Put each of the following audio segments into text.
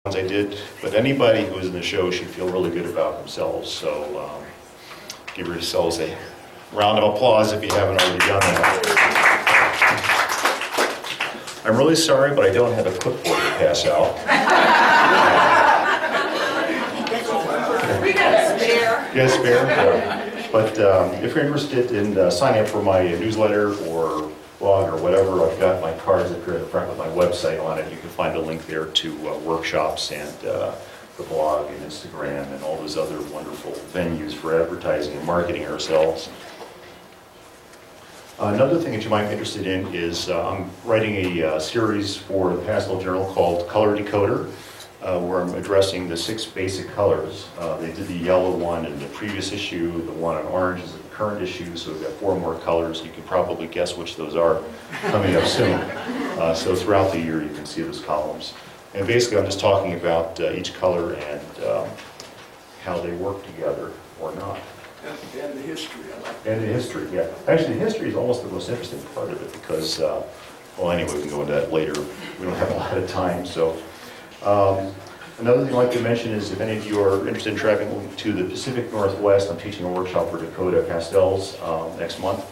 ones I did, but anybody who was in the show should feel really good about themselves. So give yourselves a round of applause if you haven't already done that. I'm really sorry, but I don't have a clipboard to pass out. We got a spare. Yes, spare. Yeah. But if you're interested in signing up for my newsletter or blog or whatever, I've got my cards up here at the front with my website on it. You can find a link there to workshops and the blog and Instagram and all those other wonderful venues for advertising and marketing ourselves. Another thing that you might be interested in is I'm writing a series for the Pastel Journal called Color Decoder, where I'm addressing the 6 basic colors. They did the yellow one in the previous issue, the one on orange is the current issue, so we've got 4 more colors. You can probably guess which those are coming up soon. So throughout the year you can see those columns. And basically I'm just talking about each color and how they work together or not. And the history, I like that. And the history, yeah. Actually, the history is almost the most interesting part of it because, well, anyway, we can go into that later. We don't have a lot of time, so. Another thing I'd like to mention is if any of you are interested in traveling to the Pacific Northwest, I'm teaching a workshop for Dakota Pastels next month.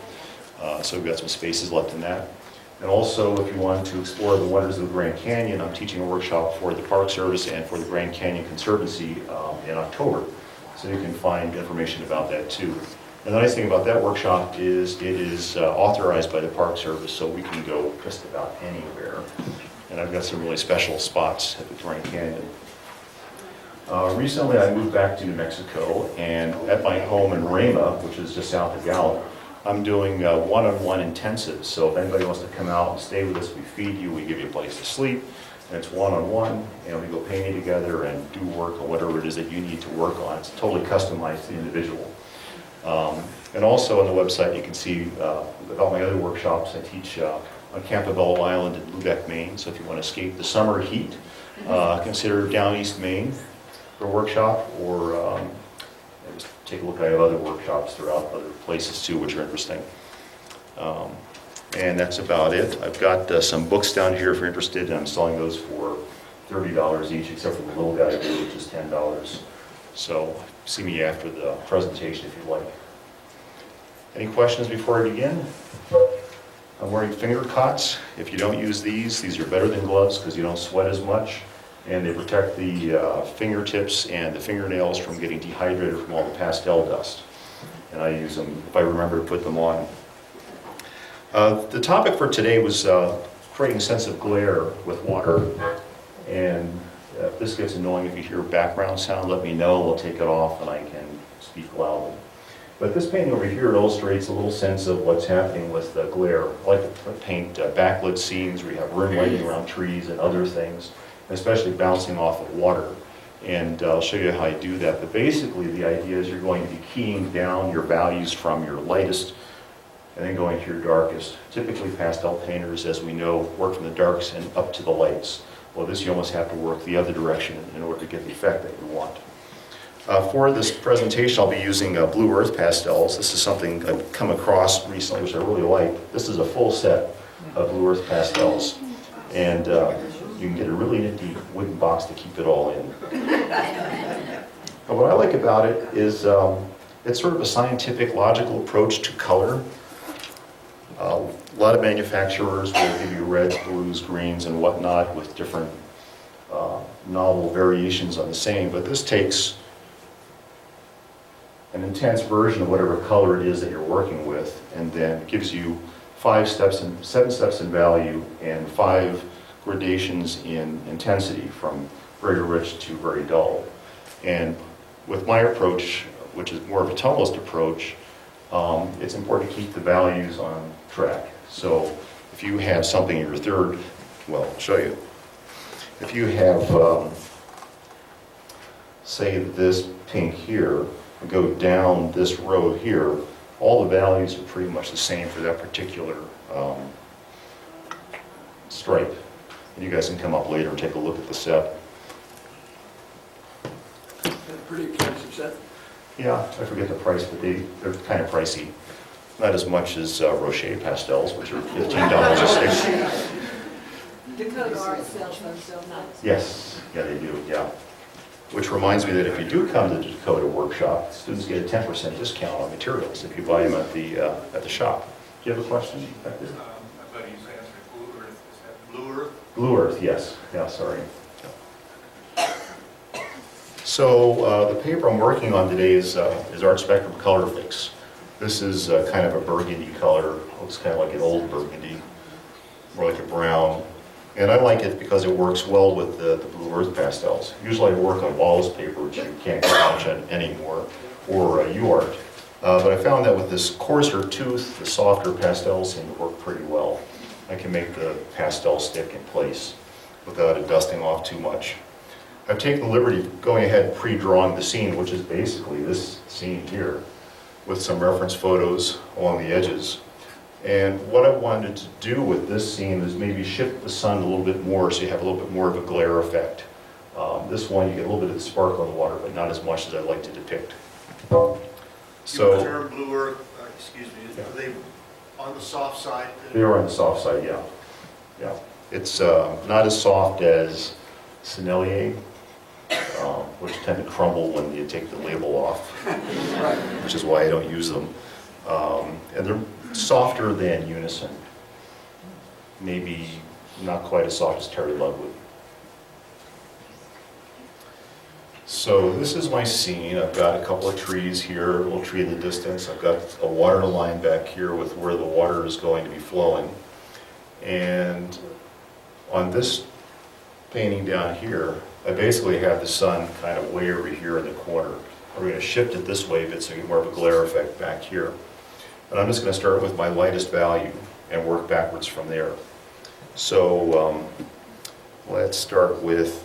So we've got some spaces left in that. And also, if you want to explore the wonders of the Grand Canyon, I'm teaching a workshop for the Park Service and for the Grand Canyon Conservancy in October. So you can find information about that too. And the nice thing about that workshop is it is authorized by the Park Service, so we can go just about anywhere. And I've got some really special spots at the Grand Canyon. Recently I moved back to New Mexico, and at my home in Rama, which is just south of Gallup, I'm doing one-on-one intensives. So if anybody wants to come out and stay with us, we feed you, we give you a place to sleep, and it's one-on-one, and we go painting together and do work on whatever it is that you need to work on. It's totally customized to the individual. And also on the website you can see about my other workshops. I teach on Campobello Island in Lubec, Maine, so if you want to escape the summer heat, consider Down East Maine for a workshop, or just take a look. I have other workshops throughout other places too, which are interesting. And that's about it. I've got some books down here if you're interested, and I'm selling those for $30 each, except for the little guy here, which is $10. So see me after the presentation if you'd like. Any questions before I begin? I'm wearing finger cots. If you don't use these are better than gloves because you don't sweat as much, and they protect the fingertips and the fingernails from getting dehydrated from all the pastel dust. And I use them if I remember to put them on. The topic for today was creating a sense of glare with water. And if this gets annoying, if you hear background sound, let me know. We'll take it off and I can speak loudly. But this painting over here illustrates a little sense of what's happening with the glare. I like to paint backlit scenes where you have room lighting around trees and other things, especially bouncing off of water. And I'll show you how I do that. But basically the idea is you're going to be keying down your values from your lightest and then going to your darkest. Typically pastel painters, as we know, work from the darks and up to the lights. Well, this you almost have to work the other direction in order to get the effect that you want. For this presentation, I'll be using Blue Earth pastels. This is something I've come across recently, which I really like. This is a full set of Blue Earth pastels. And you can get a really nifty wooden box to keep it all in. But what I like about it is it's sort of a scientific, logical approach to color. A lot of manufacturers will give you reds, blues, greens, and whatnot with different novel variations on the same, but this takes an intense version of whatever color it is that you're working with, and then gives you 7 steps in value and 5 gradations in intensity from very rich to very dull. And with my approach, which is more of a tonalist approach, it's important to keep the values on track. So if you have something in your third, well, I'll show you. If you have, say, this pink here, and go down this row here, all the values are pretty much the same for that particular stripe. And you guys can come up later and take a look at the set. That's a pretty expensive set. Yeah, I forget the price, but they're kind of pricey. Not as much as Rocher pastels, which are $15 a stick. Dakota Art sells them so nice. Yes, yeah, they do, yeah. Which reminds me that if you do come to the Dakota workshop, students get a 10% discount on materials if you buy them at the shop. Do you have a question back there? I thought you answered Blue Earth. Is that Blue Earth? Blue Earth, yes. Yeah, sorry. So the paper I'm working on today is Art Spectrum Color Fix. This is kind of a burgundy color. Looks kind of like an old burgundy, more like a brown. And I like it because it works well with the Blue Earth pastels. Usually I work on Wallace paper, which you can't get much on anymore, or UArt. But I found that with this coarser tooth, the softer pastels seem to work pretty well. I can make the pastel stick in place without it dusting off too much. I've taken the liberty of going ahead and pre-drawing the scene, which is basically this scene here, with some reference photos along the edges. And what I wanted to do with this scene is maybe shift the sun a little bit more so you have a little bit more of a glare effect. This one, you get a little bit of the sparkle in the water, but not as much as I'd like to depict. The So term Blue Earth, excuse me, Yeah. are they on the soft side? they are on the soft side, yeah. Yeah. It's not as soft as Sennelier, which tend to crumble when you take the label off, which is why I don't use them. And they're softer than Unison. Maybe not quite as soft as Terry Ludwig. So this is my scene. I've got a couple of trees here, a little tree in the distance. I've got a water line back here with where the water is going to be flowing. And on this painting down here, I basically have the sun kind of way over here in the corner. We're going to shift it this way a bit so you get more of a glare effect back here. And I'm just going to start with my lightest value and work backwards from there. So let's start with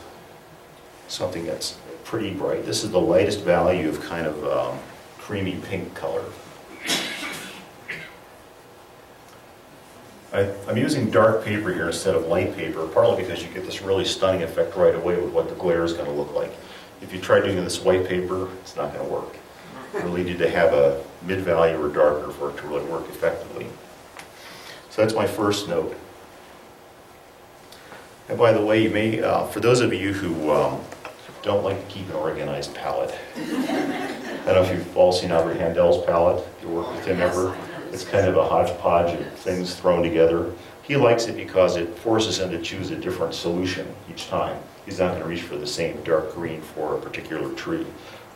something that's pretty bright. This is the lightest value of kind of creamy pink color. I'm using dark paper here instead of light paper, partly because you get this really stunning effect right away with what the glare is going to look like. If you try doing this white paper, it's not going to work. You really need to have a mid-value or darker for it to really work effectively. So that's my first note. And by the way, you may, for those of you who don't like to keep an organized palette, I don't know if you've all seen Albert Handel's palette, if you work with him ever. It's kind of a hodgepodge of things thrown together. He likes it because it forces him to choose a different solution each time. He's not going to reach for the same dark green for a particular tree.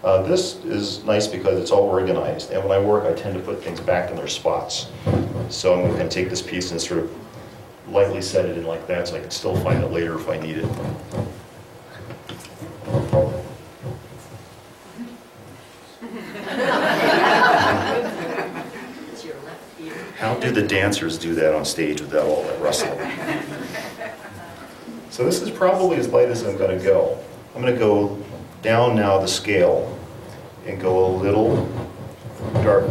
This is nice because it's all organized, and when I work, I tend to put things back in their spots. So I'm going to take this piece and sort of lightly set it in like that so I can still find it later if I need it. How do the dancers do that on stage without all that rustling? So this is probably as light as I'm going to go. I'm going to go down now the scale and go a little darker.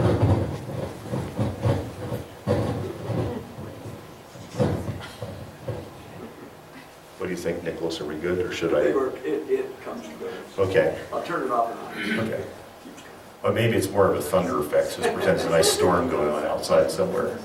What do you think, Nicholas? Are we good, or should I? It comes good. Okay. I'll turn it off and on. Okay. Or maybe it's more of a thunder effect, so it pretends a nice storm going on outside somewhere.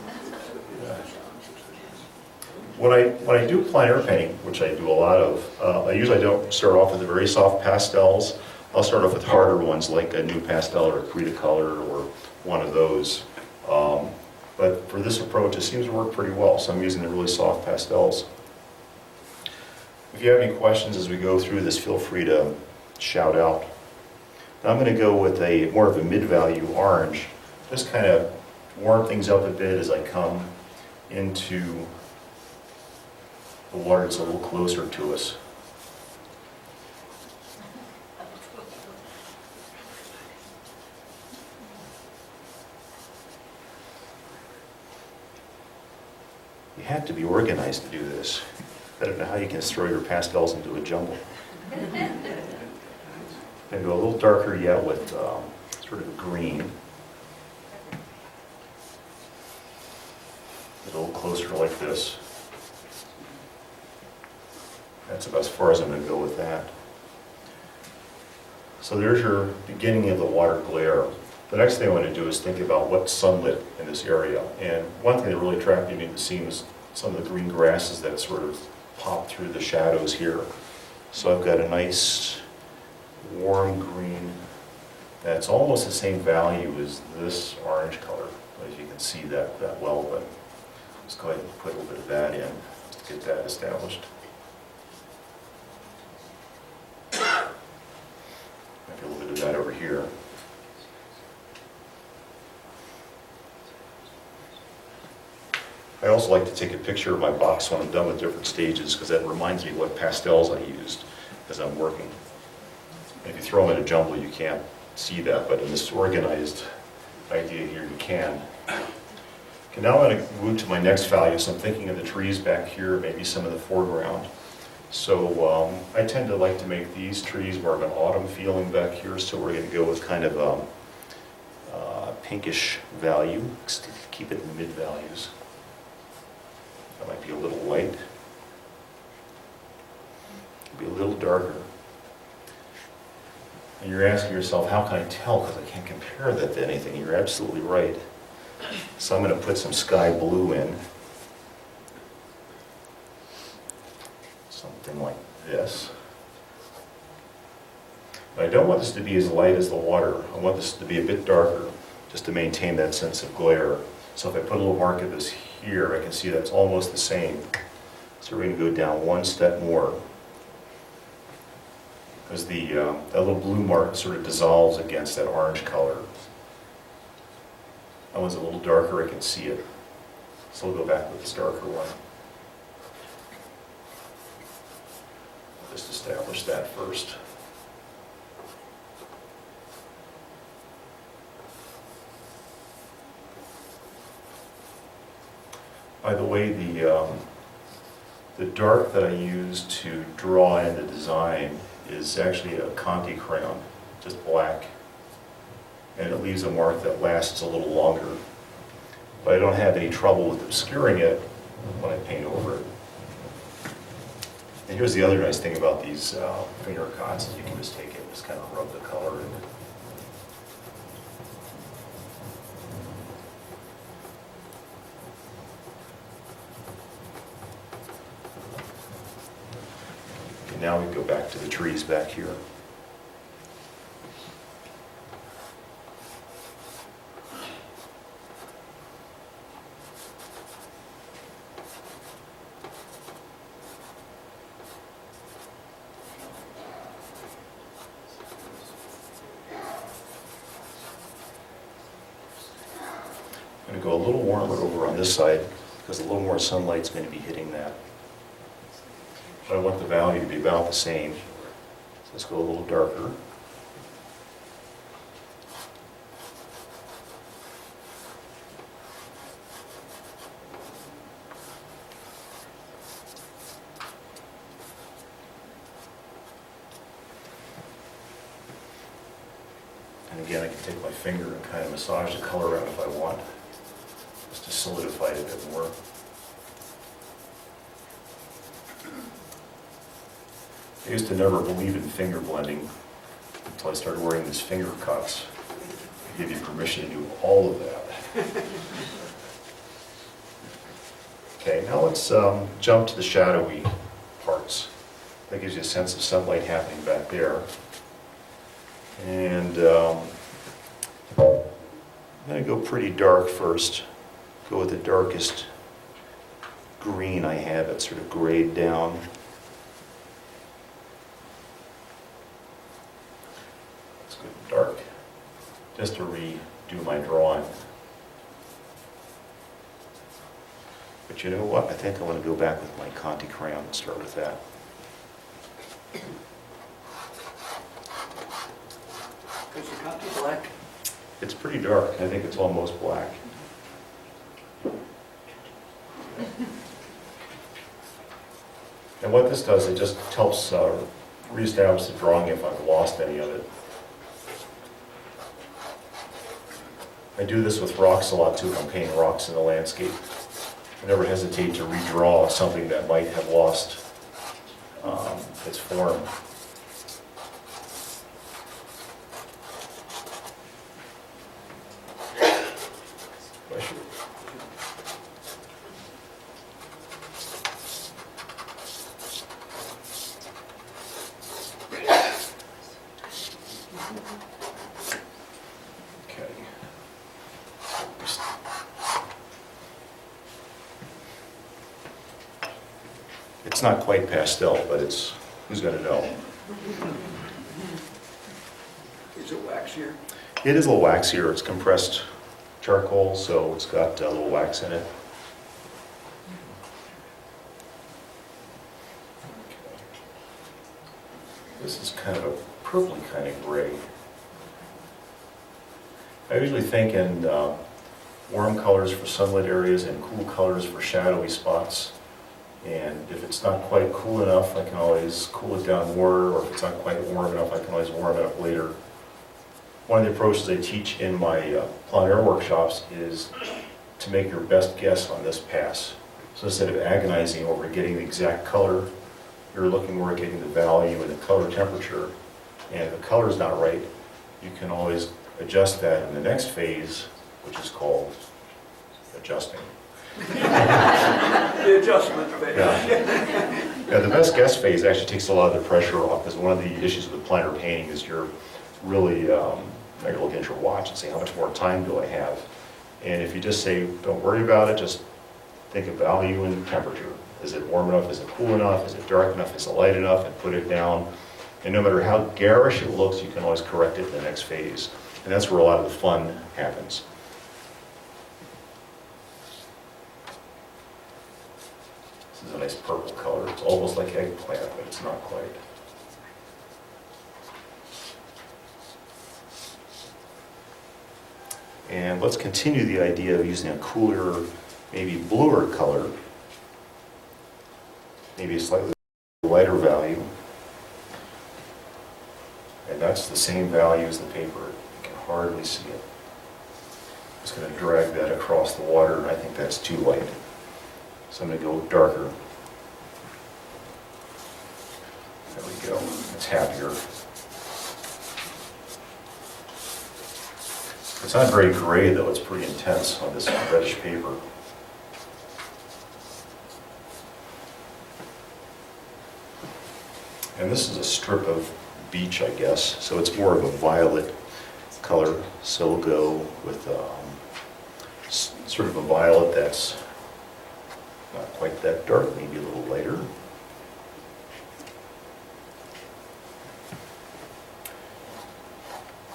When I do plein air painting, which I do a lot of, I usually don't start off with the very soft pastels. I'll start off with harder ones like a new pastel or a Cretacolor or one of those. But for this approach, it seems to work pretty well, so I'm using the really soft pastels. If you have any questions as we go through this, feel free to shout out. Now I'm going to go with a more of a mid-value orange, just kind of warm things up a bit as I come into the water that's a little closer to us. You have to be organized to do this. I don't know how you can throw your pastels into a jumble. And go a little darker yet with sort of green. A little closer like this. That's about as far as I'm going to go with that. So there's your beginning of the water glare. The next thing I want to do is think about what's sunlit in this area. And one thing that really attracted me to the scene was some of the green grasses that sort of pop through the shadows here. So I've got a nice warm green that's almost the same value as this orange color. As you can see that well, but let's go ahead and put a little bit of that in to get that established. Maybe a little bit of that over here. I also like to take a picture of my box when I'm done with different stages because that reminds me what pastels I used as I'm working. If you throw them in a jumble, you can't see that, but in this organized idea here, you can. Okay, now I'm going to move to my next value. So I'm thinking of the trees back here, maybe some of the foreground. So I tend to like to make these trees more of an autumn feeling back here, so we're going to go with kind of a pinkish value, keep it in the mid values. That might be a little light, be a little darker. And you're asking yourself, how can I tell? Because I can't compare that to anything. You're absolutely right. So I'm going to put some sky blue in. Something like this. But I don't want this to be as light as the water. I want this to be a bit darker, just to maintain that sense of glare. So if I put a little mark of this here, I can see that's almost the same. So we're going to go down one step more. Because that little blue mark sort of dissolves against that orange color. That one's a little darker, I can see it. So we'll go back with this darker one. Just establish that first. By the way, the dark that I use to draw in the design is actually a Conti crayon, just black. And it leaves a mark that lasts a little longer. But I don't have any trouble with obscuring it when I paint over it. And here's the other nice thing about these finger cots, is you can just take it and just kind of rub the color in. Okay, now we go back to the trees back here. I'm going to go a little warmer over on this side because a little more sunlight's going to be hitting that. But I want the value to be about the same. So let's go a little darker. And again, I can take my finger and kind of massage the color around if I want, just to solidify it a bit more. I used to never believe in finger blending until I started wearing these finger cuts. They give you permission to do all of that. Okay, now let's jump to the shadowy parts. That gives you a sense of sunlight happening back there. And I'm going to go pretty dark first. Go with the darkest green I have. It's sort of grayed down. Let's go dark, just to redo my drawing. But you know what? I think I want to go back with my Conti crayon and start with that. Is your copy black? It's pretty dark. I think it's almost black. And what this does, it just helps reestablish the drawing if I've lost any of it. I do this with rocks a lot too if I'm painting rocks in the landscape. I never hesitate to redraw something that might have lost its form. It's not quite pastel, but it's, who's gonna know? Is it waxier? It is a little waxier. It's compressed charcoal, so it's got a little wax in it. This is kind of a purpley kind of gray. I usually think in warm colors for sunlit areas and cool colors for shadowy spots. And if it's not quite cool enough, I can always cool it down more, or if it's not quite warm enough, I can always warm it up later. One of the approaches I teach in my plein air workshops is to make your best guess on this pass. So instead of agonizing over getting the exact color, you're looking more at getting the value and the color temperature. And if the color's not right, you can always adjust that in the next phase, which is called adjusting. The adjustment phase. Yeah, the best guess phase actually takes a lot of the pressure off, because one of the issues with the plein air painting is you're really, now you're looking at your watch and saying, how much more time do I have? And if you just say, don't worry about it, just think of value and temperature. Is it warm enough? Is it cool enough? Is it dark enough? Is it light enough? And put it down. And no matter how garish it looks, you can always correct it in the next phase. And that's where a lot of the fun happens. This is a nice purple color. It's almost like eggplant, but it's not quite. And let's continue the idea of using a cooler, maybe bluer color, maybe a slightly lighter value. And that's the same value as the paper. You can hardly see it. I'm just going to drag that across the water, and I think that's too light. So I'm going to go darker. There we go. It's happier. It's not very gray, though. It's pretty intense on this reddish paper. And this is a strip of beach, I guess, so it's more of a violet color. So we'll go with sort of a violet that's not quite that dark, maybe a little lighter.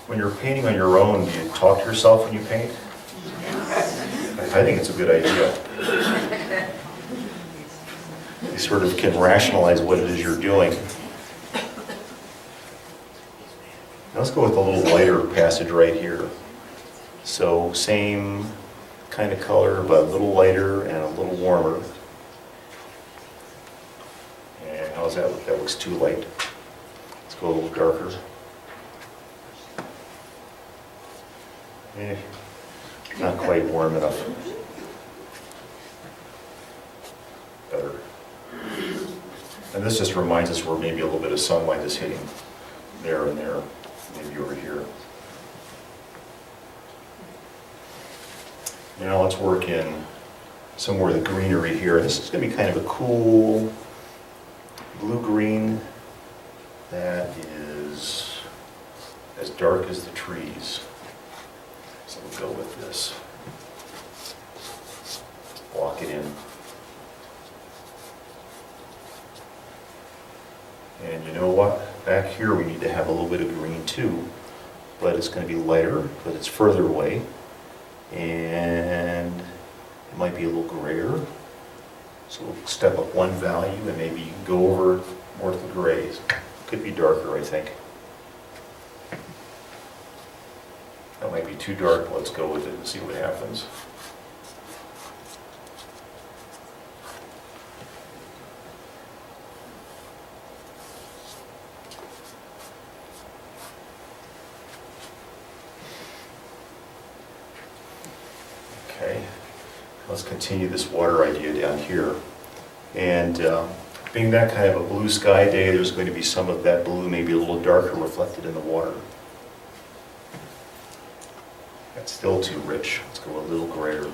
When you're painting on your own, do you talk to yourself when you paint? I think it's a good idea. You sort of can rationalize what it is you're doing. Now let's go with a little lighter passage right here. So same kind of color, but a little lighter and a little warmer. And how's that look? That looks too light. Let's go a little darker. Not quite warm enough. Better. And this just reminds us where maybe a little bit of sunlight is hitting there and there, maybe over here. Now let's work in some more of the greenery here. This is going to be kind of a cool blue-green that is as dark as the trees. So we'll go with this. Block it in. And you know what? Back here we need to have a little bit of green too, but it's going to be lighter, but it's further away. And it might be a little grayer. So we'll step up one value and maybe go over more to the grays. Could be darker, I think. That might be too dark. Let's go with it and see what happens. Okay, let's continue this water idea down here. And being that kind of a blue sky day, there's going to be some of that blue, maybe a little darker, reflected in the water. That's still too rich. Let's go a little grayer.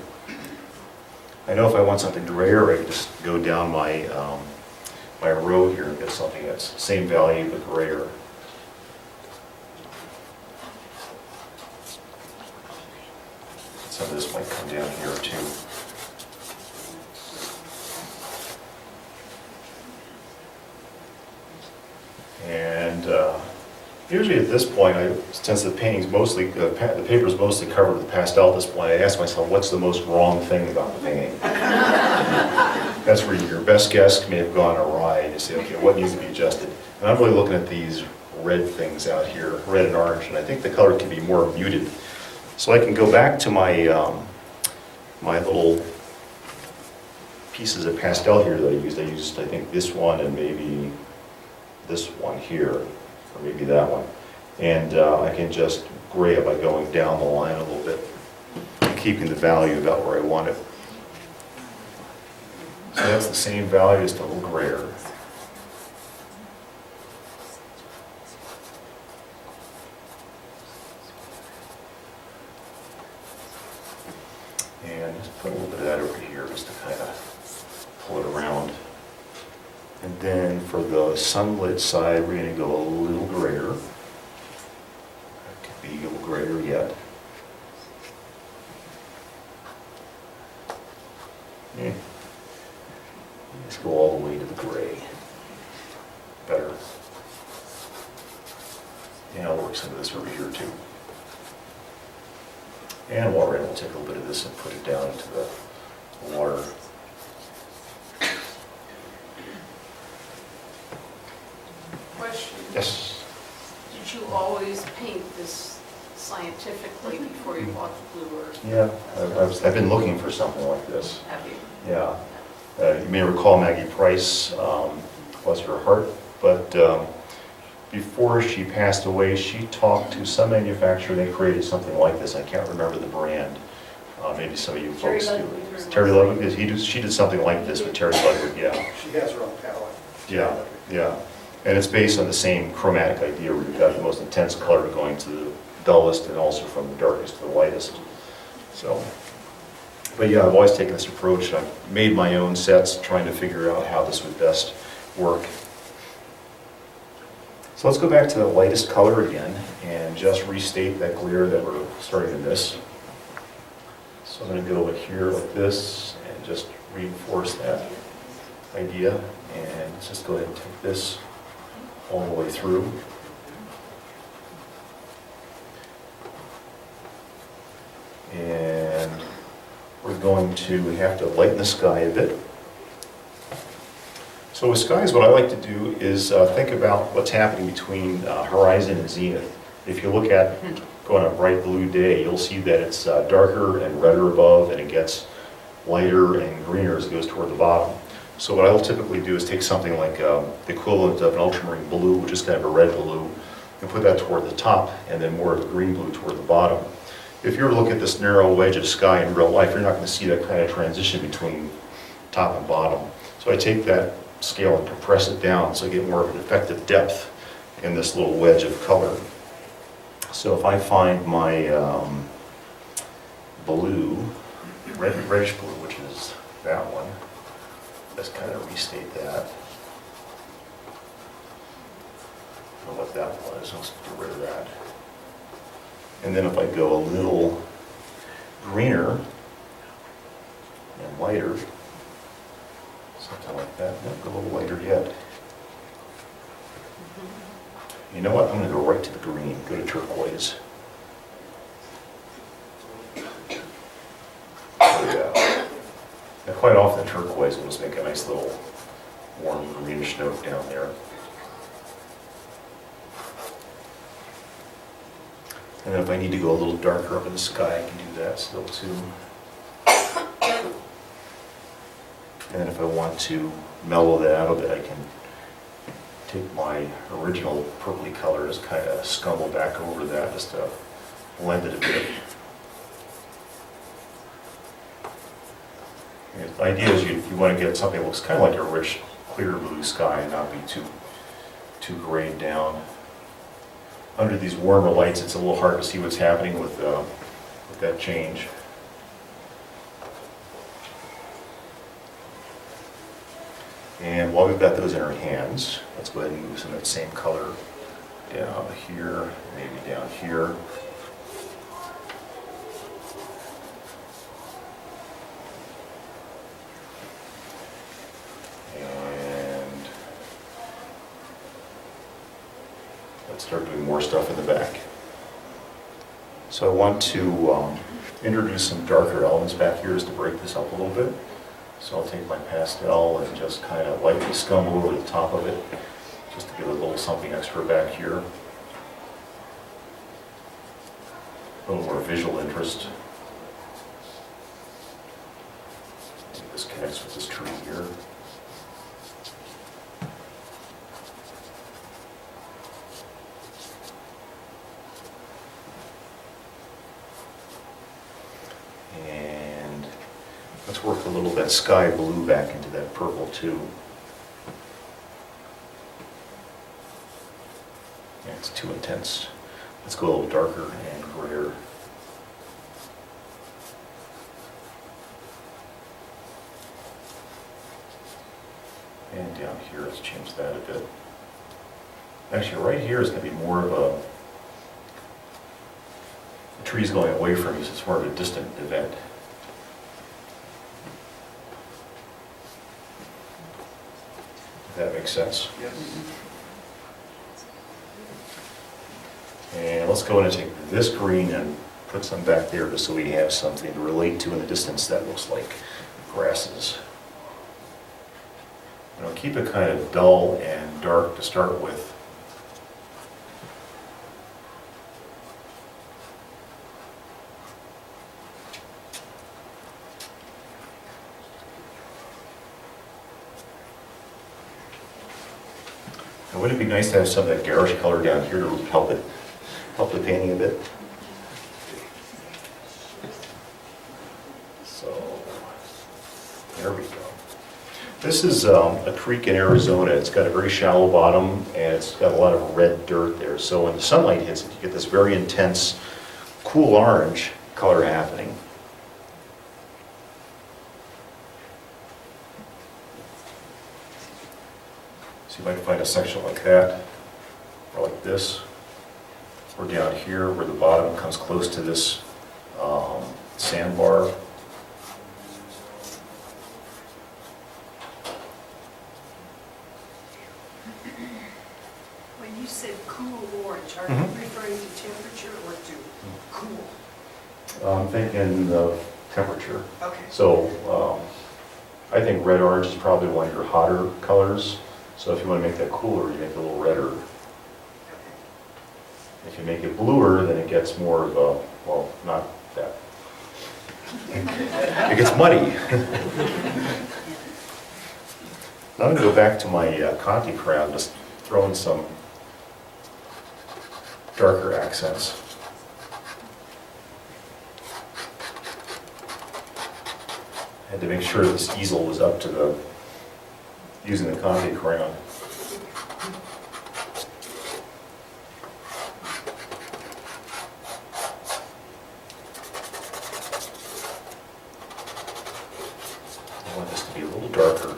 I know if I want something grayer, I can just go down my my row here and get something that's same value but grayer. Some of this might come down here too. Usually at this point, since the painting's mostly, the paper's mostly covered with pastel at this point, I ask myself, what's the most wrong thing about the painting? That's where your best guess may have gone awry, and you say, okay, what needs to be adjusted? And I'm really looking at these red things out here, red and orange, and I think the color can be more muted. So I can go back to my, my little pieces of pastel here that I used. I used, I think, this one and maybe this one here, or maybe that one. And I can just gray it by going down the line a little bit, keeping the value about where I want it. So that's the same value, just a little grayer. And just put a little bit of that over here just to kind of pull it around. And then for the sunlit side, we're going to go a little grayer. That could be a little grayer yet. Yeah. Let's go all the way to the gray. Better. And I'll work some of this over here too. And while we're in, we'll take a little bit of this and put it down into the water. Question. Yes. Did you always paint this scientifically before you bought the blue earth? Yeah, I've been looking for something like this. Have you? Yeah. You may recall Maggie Price, bless her heart, but before she passed away, she talked to some manufacturer, they created something like this. I can't remember the brand. Maybe some of you Terry folks do. Ludwig. Terry Ludwig, because she did something like this with Terry Ludwig, yeah. She has her own palette. Yeah, yeah. And it's based on the same chromatic idea where you've got the most intense color going to the dullest and also from the darkest to the lightest. So, but yeah, I've always taken this approach. I've made my own sets trying to figure out how this would best work. So let's go back to the lightest color again and just restate that glare that we're starting to miss. So I'm going to go over here like this and just reinforce that idea. And let's just go ahead and take this all the way through. And we're going to have to lighten the sky a bit. So with skies, what I like to do is think about what's happening between horizon and zenith. If you look at, go on a bright blue day, you'll see that it's darker and redder above, and it gets lighter and greener as it goes toward the bottom. So what I'll typically do is take something like the equivalent of an ultramarine blue, which is kind of a red blue, and put that toward the top, and then more of a green blue toward the bottom. If you were to look at this narrow wedge of sky in real life, you're not going to see that kind of transition between top and bottom. So I take that scale and compress it down so I get more of an effective depth in this little wedge of color. So if I find my blue, reddish blue, which is that one, let's kind of restate that. I don't know what that was, let's get rid of that. And then if I go a little greener and lighter, something like that, then go a little lighter yet. You know what, I'm going to go right to the green, go to turquoise. Yeah. Now quite often turquoise will just make a nice little warm greenish note down there. And then if I need to go a little darker up in the sky, I can do that still too. And then if I want to mellow that out a bit, I can take my original purpley colors, kind of scumble back over that just to blend it a bit. And the idea is you want to get something that looks kind of like a rich, clear blue sky and not be too grayed down. Under these warmer lights, it's a little hard to see what's happening with that change. And while we've got those in our hands, let's go ahead and move some of that same color down here, maybe down here. And let's start doing more stuff in the back. So I want to introduce some darker elements back here just to break this up a little bit. So I'll take my pastel and just kind of lightly scum over the top of it, just to give it a little something extra back here. A little more visual interest. Maybe this connects with this tree here. And let's work a little of that sky blue back into that purple too. Yeah, it's too intense. Let's go a little darker and grayer. And down here, let's change that a bit. Actually, right here is going to be more of a, the tree's going away from you, so it's more of a distant event. If that makes sense. Yes. And let's go in and take this green and put some back there just so we have something to relate to in the distance that looks like grasses. You know, keep it kind of dull and dark to start with. And wouldn't it be nice to have some of that garish color down here to help the painting a bit? So, there we go. This is a creek in Arizona. It's got a very shallow bottom and it's got a lot of red dirt there. So when the sunlight hits it, you get this very intense, cool orange color happening. So you might find a section like that, or like this, or down here where the bottom comes close to this sandbar. When you said cool orange, are Mhm. you referring to temperature or to cool? I'm thinking the temperature. Okay. So I think red orange is probably one of your hotter colors. So if you want to make that cooler, you make it a little redder. Okay. If you make it bluer, then it gets more of a, well, not that. It gets muddy. Now I'm going to go back to my Conti crayon, just throw in some darker accents. I had to make sure this easel was up to the, using the Conti crayon. I want this to be a little darker.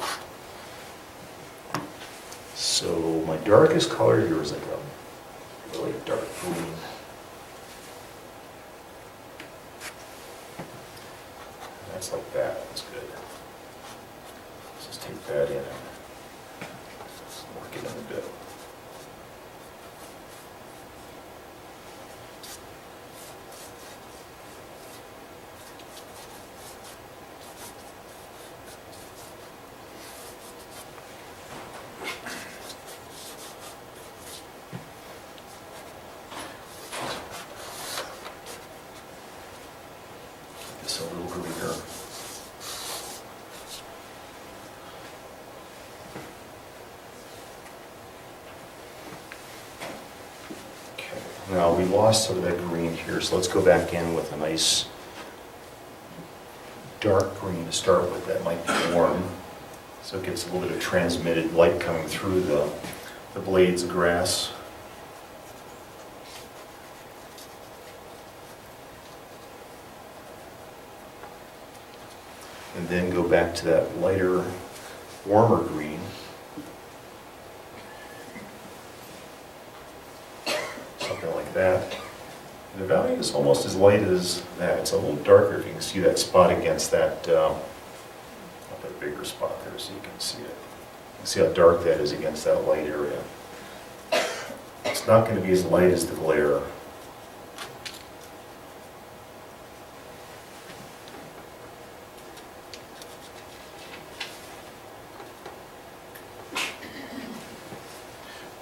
So my darkest color here is like a really dark green. That's like that, that's good. Let's just take that in and work it in a bit. This a little greener. Okay, now we lost some of that green here, so let's go back in with a nice dark green to start with. That might be warm, so it gets a little bit of transmitted light coming through the blades of grass. And then go back to that lighter, warmer green. Something like that. And the value is almost as light as that. It's a little darker if you can see that spot against that, I'll put a bigger spot there so you can see it. You can see how dark that is against that light area. It's not going to be as light as the glare.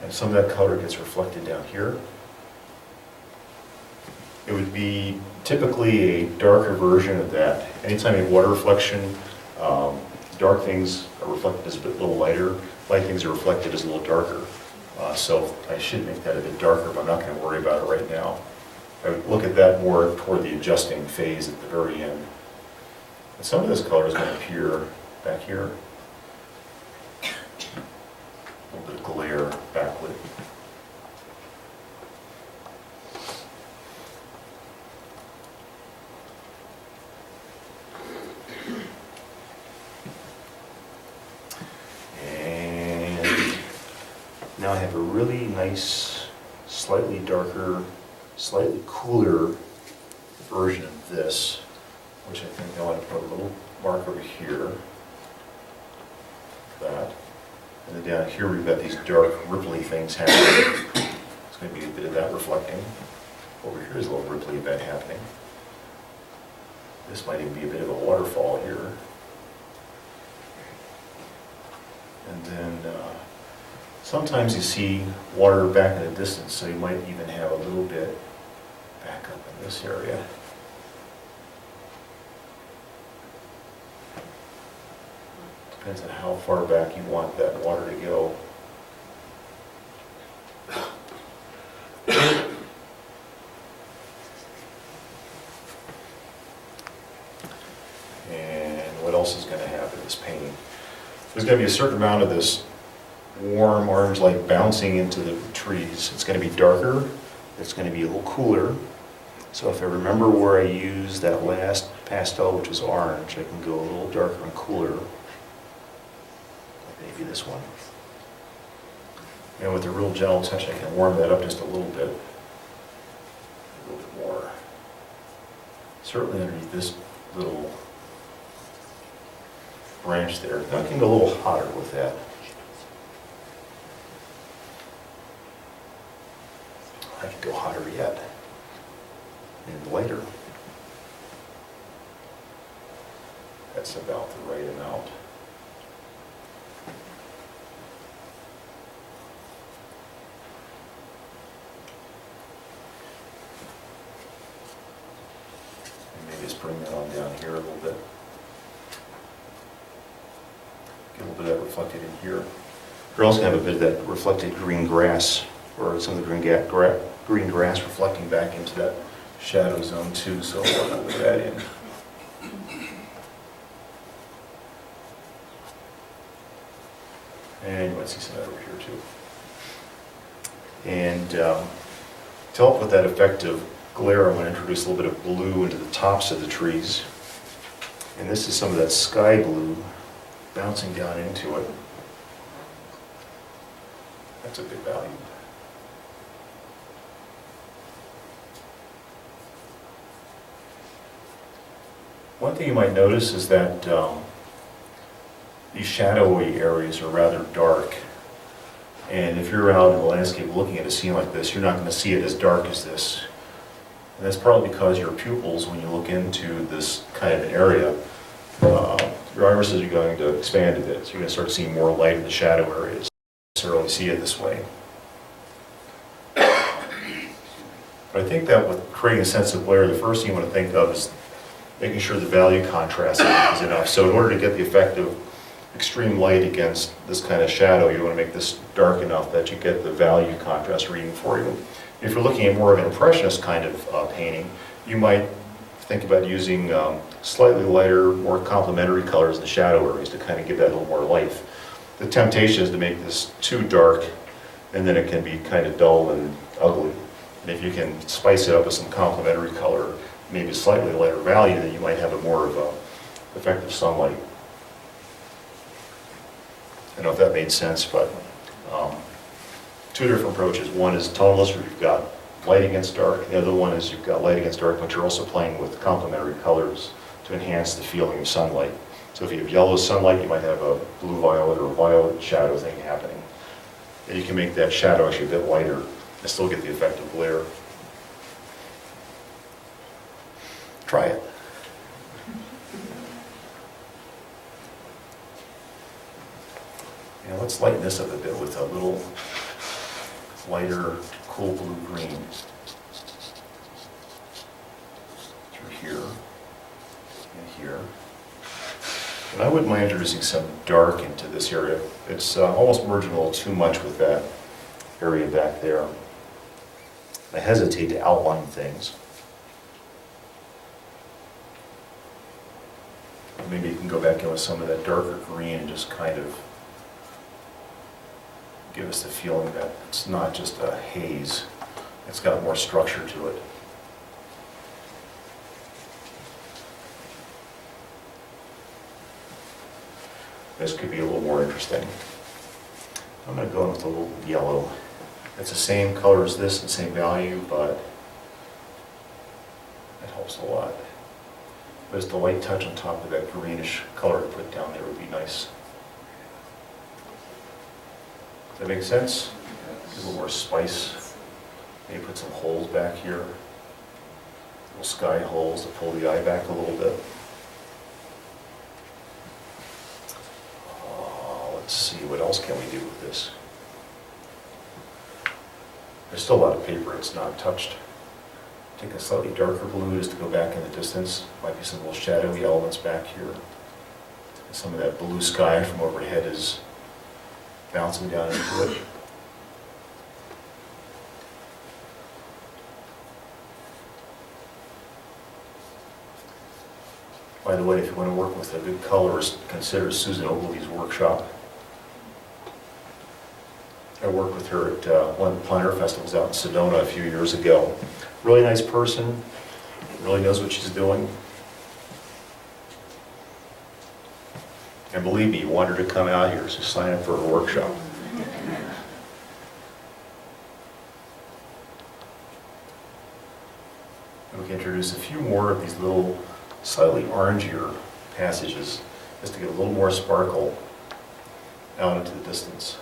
And some of that color gets reflected down here. It would be typically a darker version of that. Anytime you have water reflection, dark things are reflected as a bit little lighter, light things are reflected as a little darker. So I should make that a bit darker, but I'm not going to worry about it right now. I would look at that more toward the adjusting phase at the very end. And some of this color is going to appear back here. A little bit of glare backlit. Now I have a really nice, slightly darker, slightly cooler version of this, which I think I want to put a little mark over here, like that. And then down here we've got these dark, ripply things happening. It's going to be a bit of that reflecting. Over here is a little ripply event happening. This might even be a bit of a waterfall here. And then sometimes you see water back in the distance, so you might even have a little bit back up in this area. Depends on how far back you want that water to go. And what else is going to happen in this painting? There's going to be a certain amount of this warm orange light bouncing into the trees. It's going to be darker, it's going to be a little cooler. So if I remember where I used that last pastel, which was orange, I can go a little darker and cooler. Like maybe this one. And with a real gentle touch, I can warm that up just a little bit. A little bit more. Certainly underneath this little branch there. I can go a little hotter with that. I can go hotter yet, and lighter. That's about the right amount. And maybe just bring that on down here a little bit. Get a little bit of that reflected in here. You're also going to have a bit of that reflected green grass, or some of the green grass reflecting back into that shadow zone too, so I'll put that in. And you might see some of that over here too. And to help with that effect of glare, I'm going to introduce a little bit of blue into the tops of the trees. And this is some of that sky blue bouncing down into it. That's a good value. One thing you might notice is that these shadowy areas are rather dark. And if you're out in the landscape looking at a scene like this, you're not going to see it as dark as this. And that's partly because your pupils, when you look into this kind of an area, your irises are going to expand a bit. So you're going to start seeing more light in the shadow areas. You don't necessarily see it this way. But I think that with creating a sense of glare, the first thing you want to think of is making sure the value contrast is enough. So in order to get the effect of extreme light against this kind of shadow, you want to make this dark enough that you get the value contrast reading for you. If you're looking at more of an impressionist kind of painting, you might think about using slightly lighter, more complementary colors in the shadow areas to kind of give that a little more life. The temptation is to make this too dark, and then it can be kind of dull and ugly. And if you can spice it up with some complementary color, maybe slightly lighter value, then you might have a more of a effective sunlight. I don't know if that made sense, but two different approaches. One is toneless, where you've got light against dark. The other one is you've got light against dark, but you're also playing with complementary colors to enhance the feeling of sunlight. So if you have yellow sunlight, you might have a blue-violet or a violet shadow thing happening. And you can make that shadow actually a bit lighter I still get the effect of glare. Try it. Now let's lighten this up a bit with a little lighter, cool blue green. Through here and here. And I wouldn't mind introducing some dark into this area. It's almost merging a little too much with that area back there. I hesitate to outline things. Maybe you can go back in with some of that darker green and just kind of give us the feeling that it's not just a haze. It's got more structure to it. This could be a little more interesting. I'm going to go in with a little yellow. It's the same color as this and same value, but it helps a lot. But just the light touch on top of that greenish color to put down there would be nice. Does that make sense? Give a little more spice. Maybe put some holes back here. Little sky holes to pull the eye back a little bit. Let's see, what else can we do with this? There's still a lot of paper it's not touched. Take a slightly darker blue just to go back in the distance. Might be some little shadowy elements back here. Some of that blue sky from overhead is bouncing down into it. By the way, if you want to work with a good colorist, consider Susan Ogilvy's workshop. I worked with her at one of the plein air festivals out in Sedona a few years ago. Really nice person, really knows what she's doing. And believe me, you want her to come out here, so sign up for her workshop. And we can introduce a few more of these little slightly orangier passages, just to get a little more sparkle out into the distance.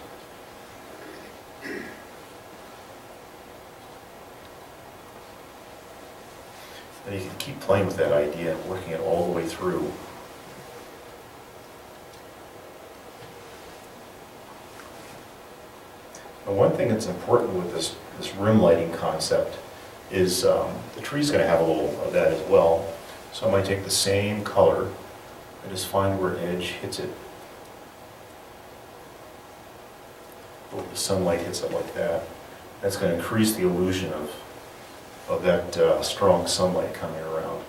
And you can keep playing with that idea and working it all the way through. And one thing that's important with this rim lighting concept is the tree's going to have a little of that as well. So I might take the same color and just find where edge hits it. Oh, the sunlight hits it like that. That's going to increase the illusion of that strong sunlight coming around.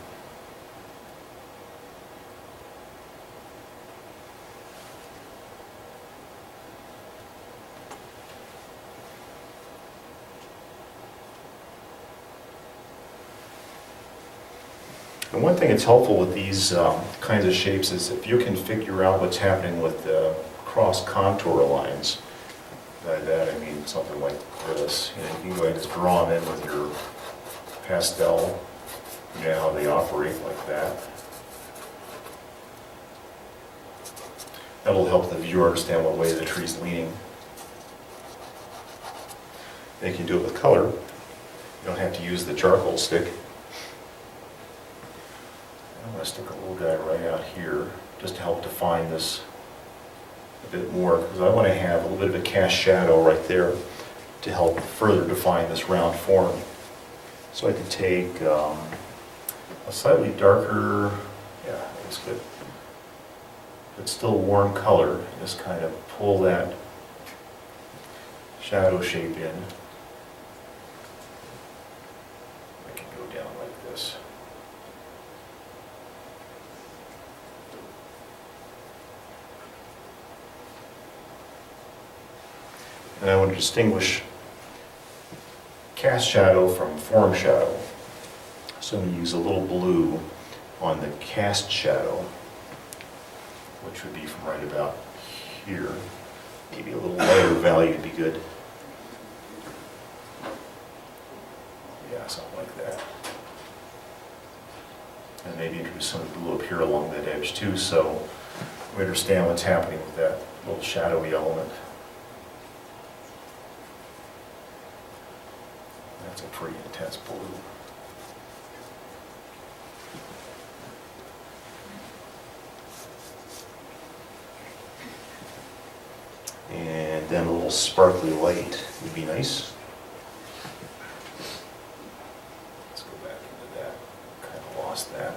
And one thing that's helpful with these kinds of shapes is if you can figure out what's happening with the cross contour lines. By that I mean something like this. You know, you can go ahead and just draw them in with your pastel. You know how they operate like that. That'll help the viewer understand what way the tree's leaning. Then you can do it with color. You don't have to use the charcoal stick. I'm going to stick a little guy right out here just to help define this a bit more, because I want to have a little bit of a cast shadow right there to help further define this round form. So I can take a slightly darker, yeah, that's good, but still warm color, and just kind of pull that shadow shape in. I can go down like this. And I want to distinguish cast shadow from form shadow. So I'm going to use a little blue on the cast shadow, which would be from right about here. Maybe a little lighter value would be good. Yeah, something like that. And maybe introduce some of the blue up here along that edge too, so we understand what's happening with that little shadowy element. That's a pretty intense blue. And then a little sparkly light would be nice. Let's go back into that. Kind of lost that.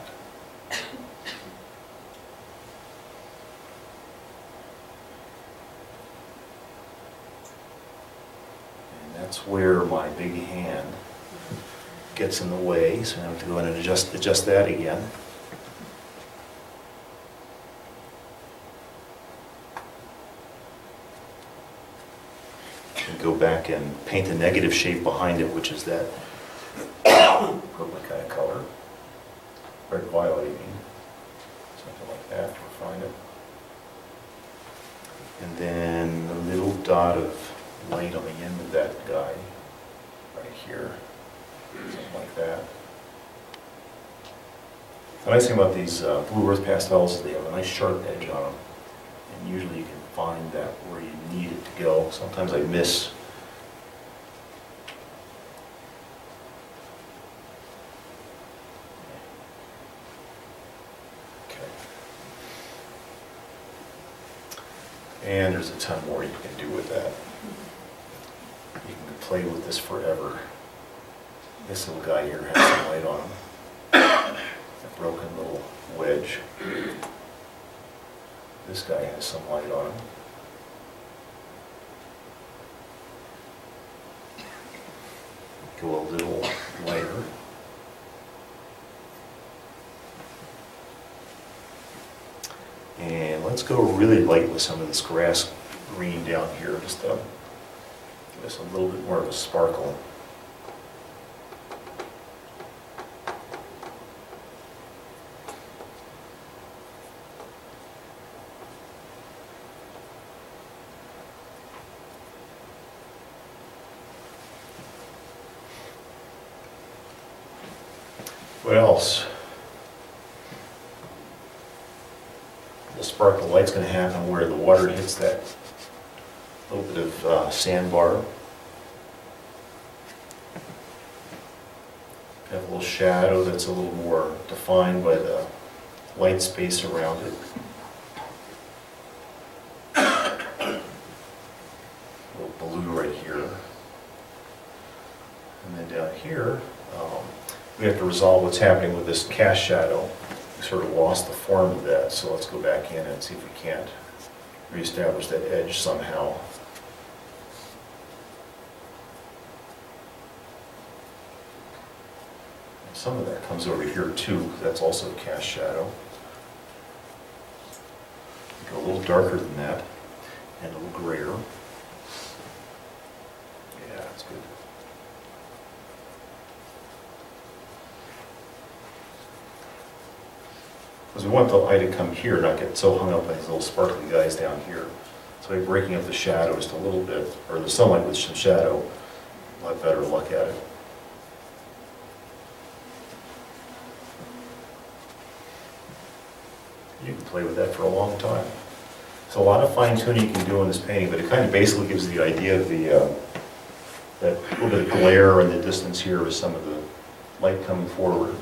And that's where my big hand gets in the way, so I have to go in and adjust that again. And go back and paint the negative shape behind it, which is that purple kind of color. Red violet, I mean. Something like that, refine it. And then a little dot of light on the end of that guy, right here. Something like that. The nice thing about these blue earth pastels is they have a nice sharp edge on them. And usually you can find that where you need it to go. Sometimes I miss. Okay. And there's a ton more you can do with that. You can play with this forever. This little guy here has some light on him. A broken little wedge. This guy has some light on him. Go a little lighter. And let's go really light with some of this grass green down here, just to give us a little bit more of a sparkle. What else? The sparkle light's going to happen where the water hits that little bit of sandbar. Have a little shadow that's a little more defined by the light space around it. A little blue right here. And then down here, we have to resolve what's happening with this cast shadow. We sort of lost the form of that, so let's go back in and see if we can't reestablish that edge somehow. And some of that comes over here too, that's also a cast shadow. Go a little darker than that, and a little grayer. Yeah, that's good. Because we want the light to come here, not get so hung up on these little sparkly guys down here. So by breaking up the shadow just a little bit, or the sunlight with some shadow, a lot better look at it. You can play with that for a long time. So a lot of fine tuning you can do in this painting, but it kind of basically gives the idea of the that little bit of glare in the distance here with some of the light coming forward.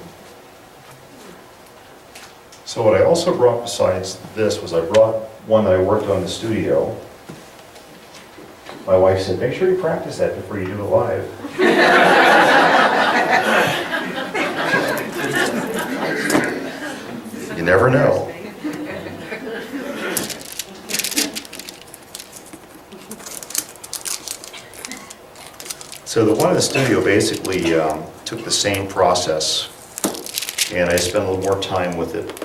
So what I also brought besides this was I brought one that I worked on in the studio. My wife said, make sure you practice that before you do it live. You never know. So the one in the studio basically took the same process, and I spent a little more time with it.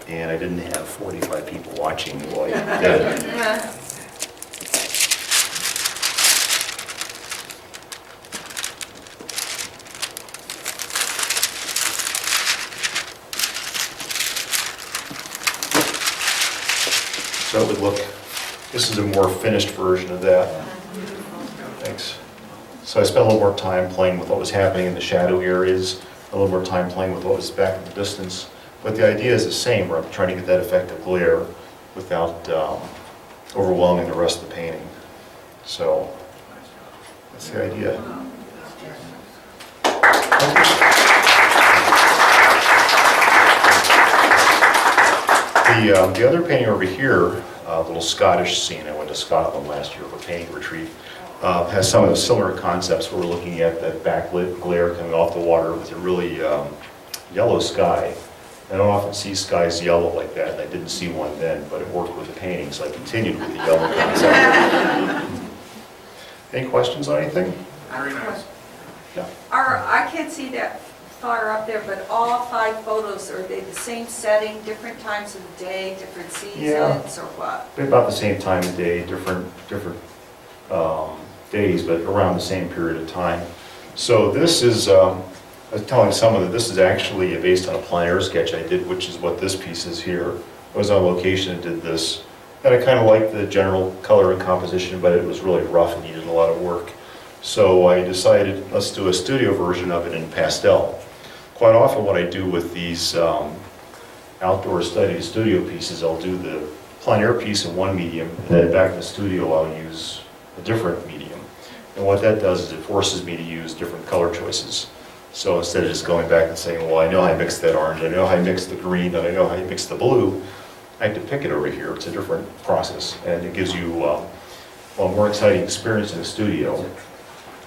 And I didn't have 45 people watching while I did it. So it would look, this is a more finished version of that. Thanks. So I spent a little more time playing with what was happening in the shadow areas, a little more time playing with what was back in the distance. But the idea is the same. We're trying to get that effect of glare without overwhelming the rest of the painting. So that's the idea. The other painting over here, a little Scottish scene, I went to Scotland last year for a painting retreat, has some of the similar concepts. We're looking at that backlit glare coming off the water with a really yellow sky. I don't often see skies yellow like that, and I didn't see one then, but it worked with the painting, so I continued with the yellow concept. Any questions on anything? Very nice. I can't see that far up there, but all 5 photos, are they the same setting, different times of the day, different Yeah. seasons, or what? About the same time of day, different days, but around the same period of time. So this is, I was telling someone that this is actually based on a plein air sketch I did, which is what this piece is here. I was on location and did this, and I kind of liked the general color and composition, but it was really rough and needed a lot of work. So I decided, let's do a studio version of it in pastel. Quite often what I do with these outdoor studio pieces, I'll do the plein air piece in one medium, and then back in the studio I'll use a different medium. And what that does is it forces me to use different color choices. So instead of just going back and saying, well, I know how I mixed that orange, I know how I mixed the green, and I know how I mixed the blue, I have to pick it over here. It's a different process, and it gives you a more exciting experience in the studio.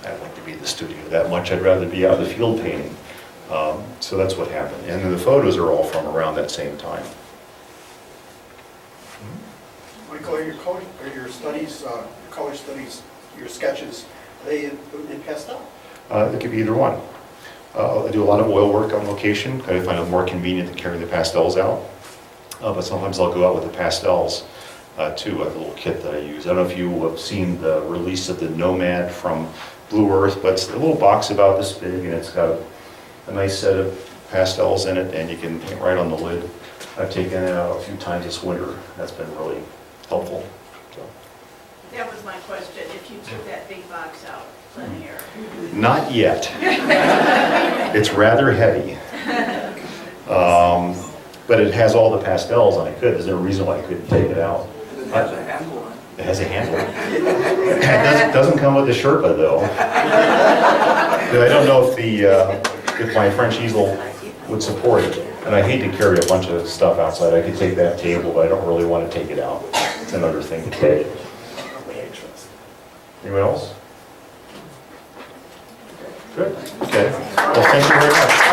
I don't like to be in the studio that much. I'd rather be out in the field painting. So that's what happened. And then the photos are all from around that same time. Michael, are your college studies, your sketches, are they in pastel? It could be either one. I do a lot of oil work on location. I find it more convenient than carrying the pastels out. But sometimes I'll go out with the pastels too. I have a little kit that I use. I don't know if you have seen the release of the Nomad from Blue Earth, but it's a little box about this big, and it's got a nice set of pastels in it, and you can paint right on the lid. I've taken it out a few times this winter. That's been really helpful. So. That was my question, if you took that big box out, plein air. Not yet. It's rather heavy. But it has all the pastels on it. There's no reason why I couldn't take it out. It has a handle on it. It has a handle. It doesn't come with the Sherpa though. I don't know if my French easel would support it. And I hate to carry a bunch of stuff outside. I could take that table, but I don't really want to take it out. It's another thing to take. Anyone else? Good. Okay. Well, thank you very much.